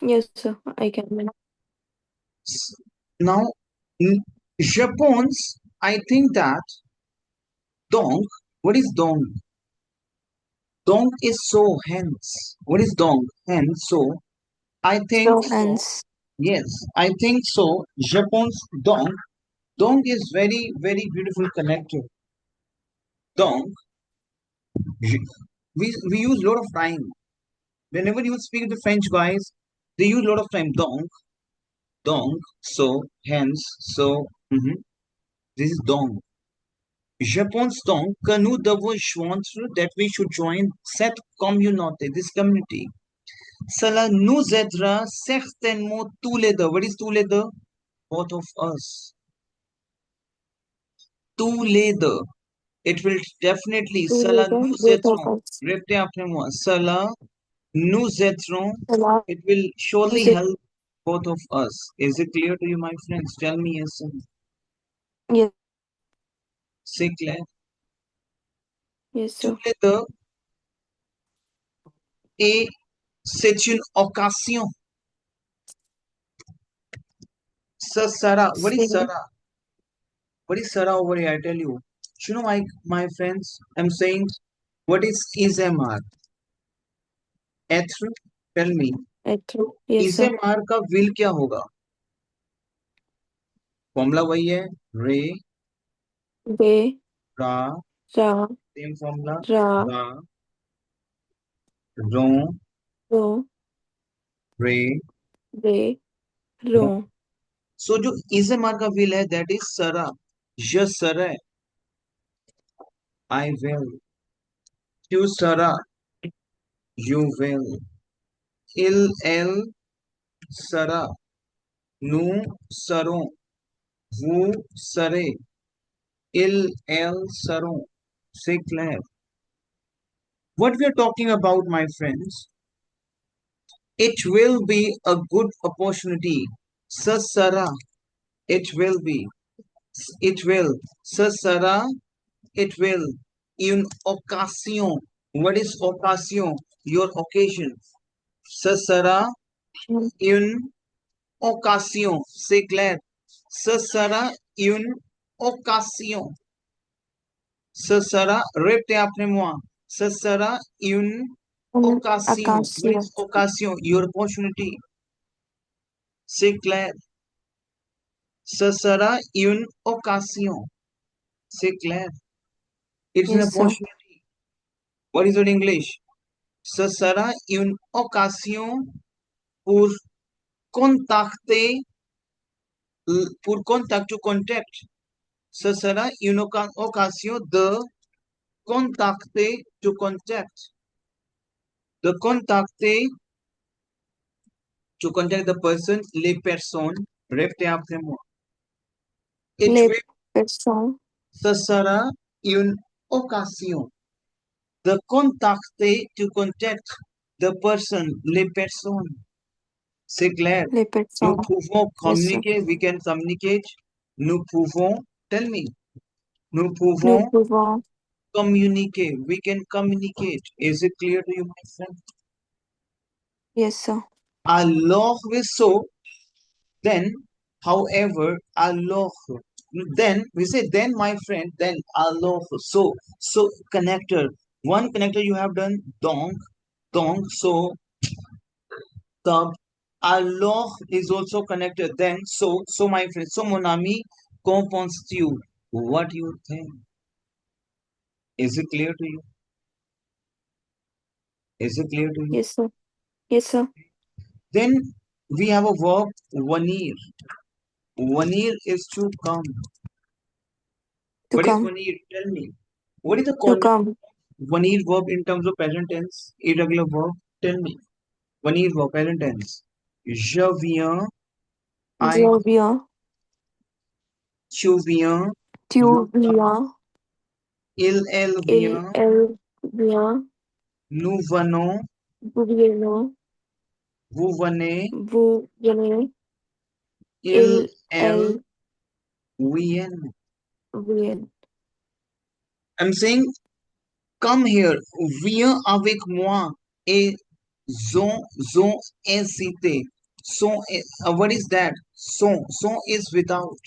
Yes, sir. I can. S- Now, Japan's, I think that dong, what is dong? Dong is so, hence. What is dong? Hence, so. I think So so. hence. Yes, I think so. Japan's dong. Dong is very, very beautiful connector. Dong. We use a lot of time. Whenever you speak to French guys, they use a lot of time. Donc, donc, so, hence, so. This is donc. Je pense donc que nous devons joindre, that we should join cette communauté, this community. Cela nous aidera certainement tous les deux. What is tous les deux? Both of us. Tous les deux. It will definitely, cela Together, nous both of aideront. us. Répétez après moi. Cela nous aideront. The last It will surely visit. help both of us. Is it clear to you, my friends? Tell me yes. Yes. C'est clair. Yes, Tous sir. les deux. Et c'est une occasion. Ce sera. What is Say. sera? What is sera over here? I tell you. You know, my friends, I'm saying, what is MR? Être? Tell me. True. Yes, इस sir. MR का will क्या होगा? Formula वही है. रे, Be. रा, Ra. Same formula. Ra. रा, रो, Ro. रे, Be. रो. Ro. सो जो इस MR का will है, that is सरा. Je serai. I will. Tu seras. You will. Il, sera. Nous serons. Vous serez. Elles seront. C'est clair. What we are talking about, my friends, it will be a good opportunity. Ce sera. It will be. It will. Ce sera. It will. Une occasion. What is occasion? Your occasion. Ce sera une occasion. C'est clair. Ce sera une occasion. Ce sera, répétez après moi. Ce sera une occasion. What Acacia. is occasion? Your opportunity. C'est clair. Ce sera une occasion. C'est clair. It's an Yes, sir. opportunity. What is it in English? Ce sera une occasion pour contacter, pour contact, to contact. Ce sera une occasion de contacter, to contact. De contacter, to contact the person, les personnes. Répétez après moi. It Les will, personnes. ce sera une occasion de contacter, to contact the person, les personnes. C'est clair. Les Nous personnes. pouvons Yes, sir. communiquer, we can communicate. Nous pouvons, tell me, nous Nous pouvons pouvons. communiquer, we can communicate. Is it clear to you, my friend? Yes, sir. Alors, we so, then, however, alors, then, we say, then, my friend, then, alors, so, connector. One connector you have done, donc, so, tab. Alors is also connected. Then, so my friend, so mon ami, qu'en penses-tu? What do you think? Is it clear to you? Is it clear to you? Yes, sir. Yes, sir. Then we have a verb, vanir. Vanir is to come. To What is come. vanir? Tell me. What is the To conjugate come. vanir verb in terms of present tense? Irregular verb? Tell me. Vanir verb, present tense. Je viens, I, Je viens. tu viens, Tu nous, viens. elle Il, vient, elle vient. nous venons, Vous venez. vous venez, Vous venez. il, Il, elle, elle viennent. vient. I'm saying, come here, viens avec moi. Et Zo, zo hesite. What is that? So is without.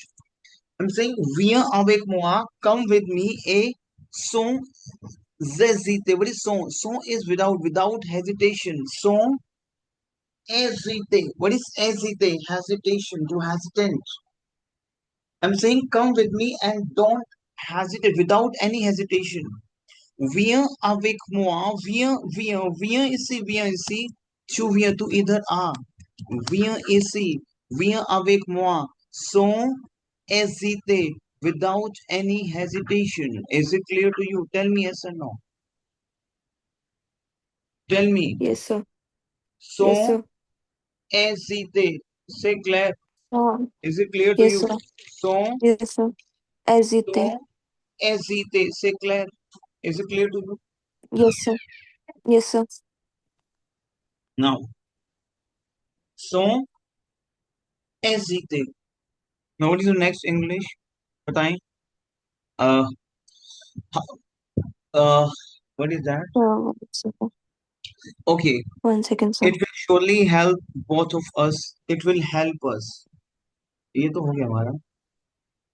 I'm saying, viens avec moi, come with me, a son hésite. What is son? Son is without hesitation. Son hésite. What is hésite? Hesitation, to hesitate. I'm saying, come with me and don't hesitate, without any hesitation. Viens avec moi, viens ici, tu viens, tu इधर आ, viens ici, viens avec moi, sans hésiter, without any hesitation. Is it clear to you? Tell me yes or no. Tell me. Yes, sir. Yes, Sans sir. hésiter. Say Claire. Um, Is it clear to yes, you? sir. Sans, Yes, sir. Hesite. sans hésiter. Say Claire. Is it clear to you? Yes, sir. Yes, sir. Now, sans hésiter. Now, what is the next English? बताएं. Uh, uh, what is that? 1 second. Okay, 1 second, sir. it will surely help both of us. It will help us. ये तो हो गया हमारा.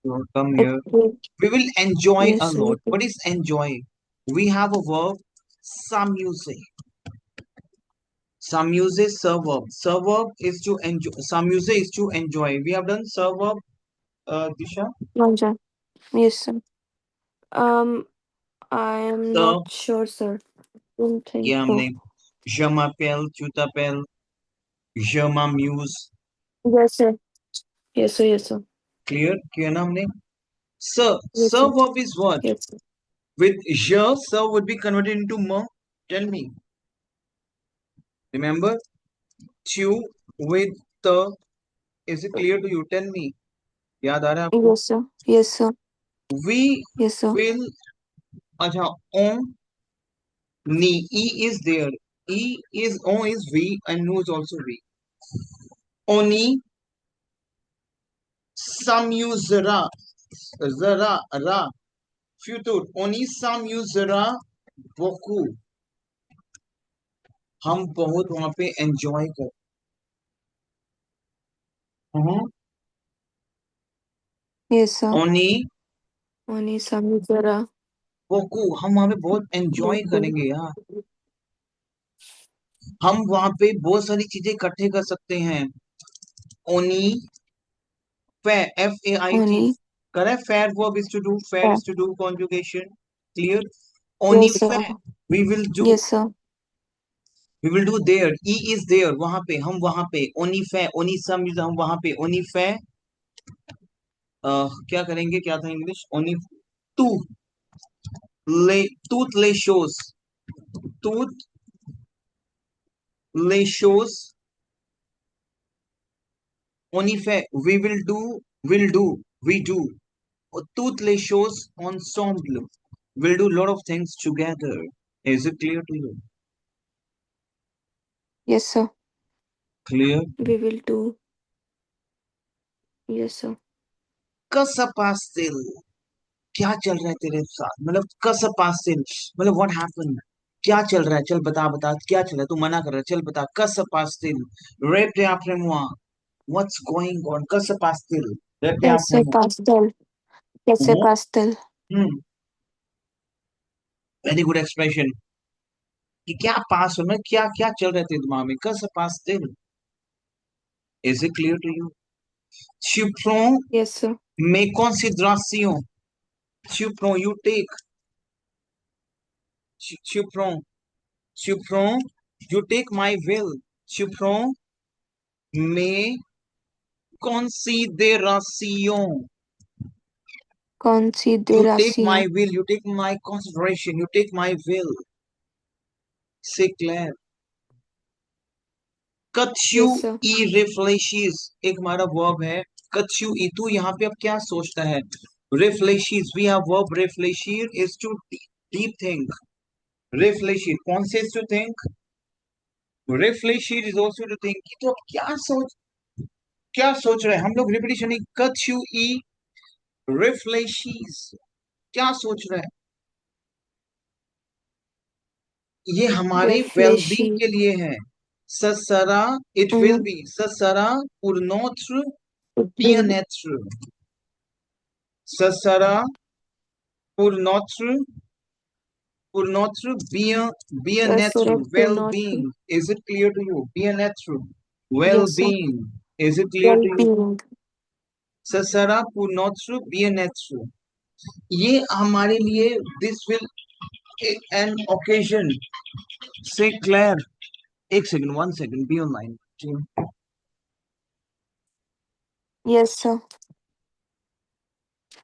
So come It here. will. We will enjoy a Yes, sir. lot. What is enjoy? We have a verb, samuse. Samuse, verb. Verb is to enjoy. Samuse is to enjoy. We have done verb, Disha. Manja. Yes, sir. Um, I am not So, sure, sir. Don't think किया so. हमने. Je m'appelle, tu t'appelles, je m'amuse. Yes, sir. Yes, sir. Yes, sir. Clear? किया ना हमने. Sir, Yes, sir. verb is what? Yes, sir. With je, sir would be converted into me. Tell me. Remember? Tu with the. Is it clear to you? Tell me. याद आ रहा है आपको? Yes, sir. Yes, sir. We Yes, sir. will. अच्छा, on, ni. E is there. E is, on is we, and no is also we. Oni, samuzera. Zara, ra. Future. Oni samuzera boku. हम बहुत वहां पे enjoy कर. Yes, sir. ओनी Oni samizara बोकू, हम वहां पे बहुत एंजॉय boku. करेंगे यार. हम वहां पे बहुत सारी चीजें इकट्ठे कर सकते हैं. ओनी फे, FAIT. Oni. करेक्ट. फेयर वर्ब इज टू डू, फेयर Yeah. Is to do conjugation. Clear. ओनी Yes, फे, sir. We will do. Yes, sir. We will do there. ई इज देयर, वहां पे, हम वहां पे. ओनी फे, ओनी सम, हम वहां पे. ओनी फे, क्या करेंगे, क्या था इंग्लिश? ओनी टू ले, टूथ ले शोज, टूथ ले शोज. ओनी फे, we will do, we do. Toutes les choses ensemble. We'll do a lot of things together. Is it clear to you? Yes, sir. Clear? We will do. Yes, sir. Casa pastel. क्या चल रहा है तेरे साथ? मतलब casa pastel. मतलब what happened? क्या चल रहा है? चल बता बता, क्या चल रहा है? तू मना कर रहा है, चल बता. Casa pastel. Rete après moi. What's going on? Casa pastel. Rete après कैसे moi. pastel? कैसे Mhm. pastel? Very good expression. कि क्या पास हो, मतलब क्या क्या चल रहा है तेरे दिमाग में? Casa pastel. Is it clear to you? Tu prends Yes, sir. mes considérations. Tu prends, you take. Tu prends. Tu prends. You take my will. Tu prends mes considérations. You take my Consideración. will. You take my consideration. You take my will. C'est clair. कछु Yes, sir. ई रिफ्लेशिस एक हमारा verb है. कछु ई, तू यहाँ पे अब क्या सोचता है? Reflexes, we have verb reflector is to deep think. Reflector कौन से, is to think. Reflector is also to think. तो अब क्या सोच रहे हैं हम लोग? रिपीटिशन ही. कछु ई रिफ्लेशिस, क्या सोच रहे हैं? ये हमारे वेलबींग Reflexive. के लिए है. Ce sera, it will Mm-hmm. be. Ce sera pour notre It will. bien-être. Ce sera pour notre bien-être, Sasura Purnotri. well-being. Is it clear to you? Bien-être, Yes, sir. well-being. Is it clear to you? Well-being. Ce sera pour notre bien-être. ये हमारे लिए this will an occasion. Say Claire. एक second, 1 second. Be online. Yes, sir.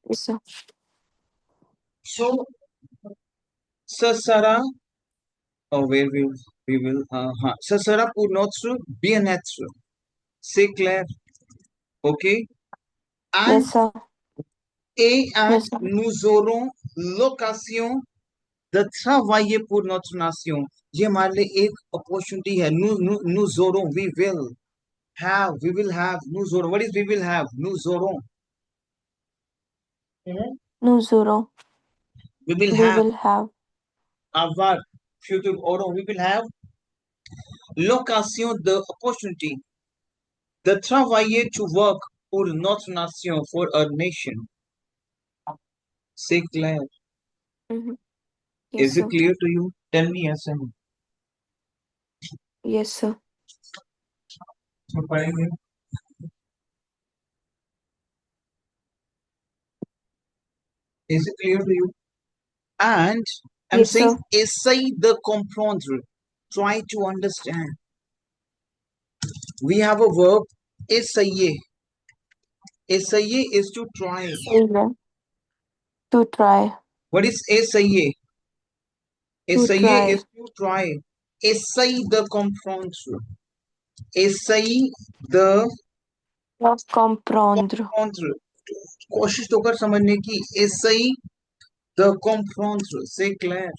Yes, sir. So, ce sera. Oh, where we will. Ce sera pour notre bien-être. Say Claire. Okay. Yes, And sir. and Yes, sir. nous aurons l'occasion de travailler pour notre nation. ये हमारे लिए एक opportunity है. Nous aurons, we will have, nous aurons. What is we will have? Nous aurons. Mhm. Nous aurons. We will We have. will have. Avoir, future aurons. We will have l'occasion de opportunity. De travailler to work pour notre nation, for a nation. C'est clair. Mm-hmm. Yes, Is it sir. clear to you? Tell me yes or no. Yes, sir. तो पढ़ेंगे. Is it clear to you? And I'm Yes, saying sir. essaye de comprendre. Try to understand. We have a verb essayer. Essayer is to try. Sailor. To try. What is essayer? To Essayer try. is to try. Essaye de comprendre. Essaye de Of comprendre. comprendre. कोशिश तो कर समझने की. Essaye de comprendre. C'est clair.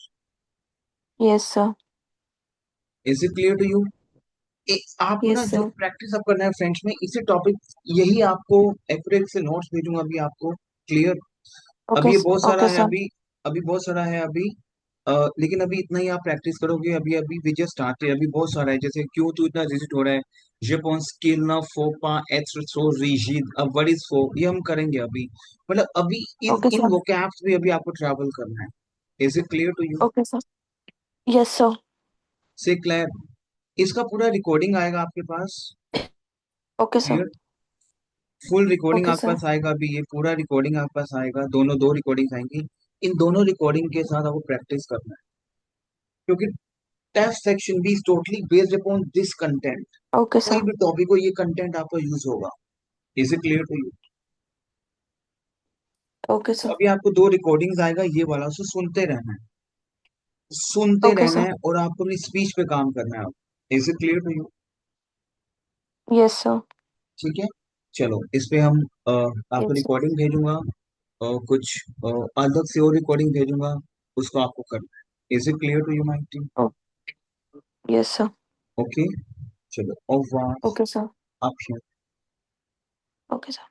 Yes, sir. Is it clear to you? आपको ना Yes, जो sir. Practice आप करना है फ्रेंच में, इसी टॉपिक, यही आपको एप्रिल से नोट्स भेजूंगा अभी आपको. क्लियर. Okay, अभी ये बहुत सारा okay, है. sir. अभी अभी बहुत सारा है अभी. लेकिन अभी इतना ही आप प्रैक्टिस करोगे. अभी अभी वी जस्ट स्टार्टेड. अभी बहुत सारा है. जैसे क्यों तू इतना रिजिड हो रहा है. Je pense qu'il ne faut pas être trop rigide. अब what is for, ये हम करेंगे अभी. मतलब अभी इन Okay, इन sir. vocabs भी अभी आपको ट्रैवल करना है. Is it clear to you? Okay, sir. Yes, sir. से क्लियर. इसका पूरा रिकॉर्डिंग आएगा आपके पास. Okay, sir. Clear. Full recording Okay, आपके sir. पास आएगा. अभी ये पूरा रिकॉर्डिंग आपके पास आएगा. दोनों दो रिकॉर्डिंग आएंगी. इन दोनों रिकॉर्डिंग के साथ आपको प्रैक्टिस करना है. क्योंकि टेस्ट सेक्शन भी is totally based upon this content. Okay, कोई sir. भी टॉपिक हो, ये कंटेंट आपका यूज होगा. Is it clear to you? Okay, sir. अभी आपको दो रिकॉर्डिंग्स आएगा. ये वाला उसे सुनते रहना है. सुनते Okay, रहना sir. है और आपको अपनी स्पीच पे काम करना है. Is it clear to you? Yes, sir. ठीक है. चलो इस पे हम आपको Yes, sir. रिकॉर्डिंग भेजूंगा. और कुछ अलग से और रिकॉर्डिंग भेजूंगा. उसको आपको करना है. Is it clear to you my team? Oh, yes, sir. Okay. चलो. और Okay, sir. आप Okay, sir.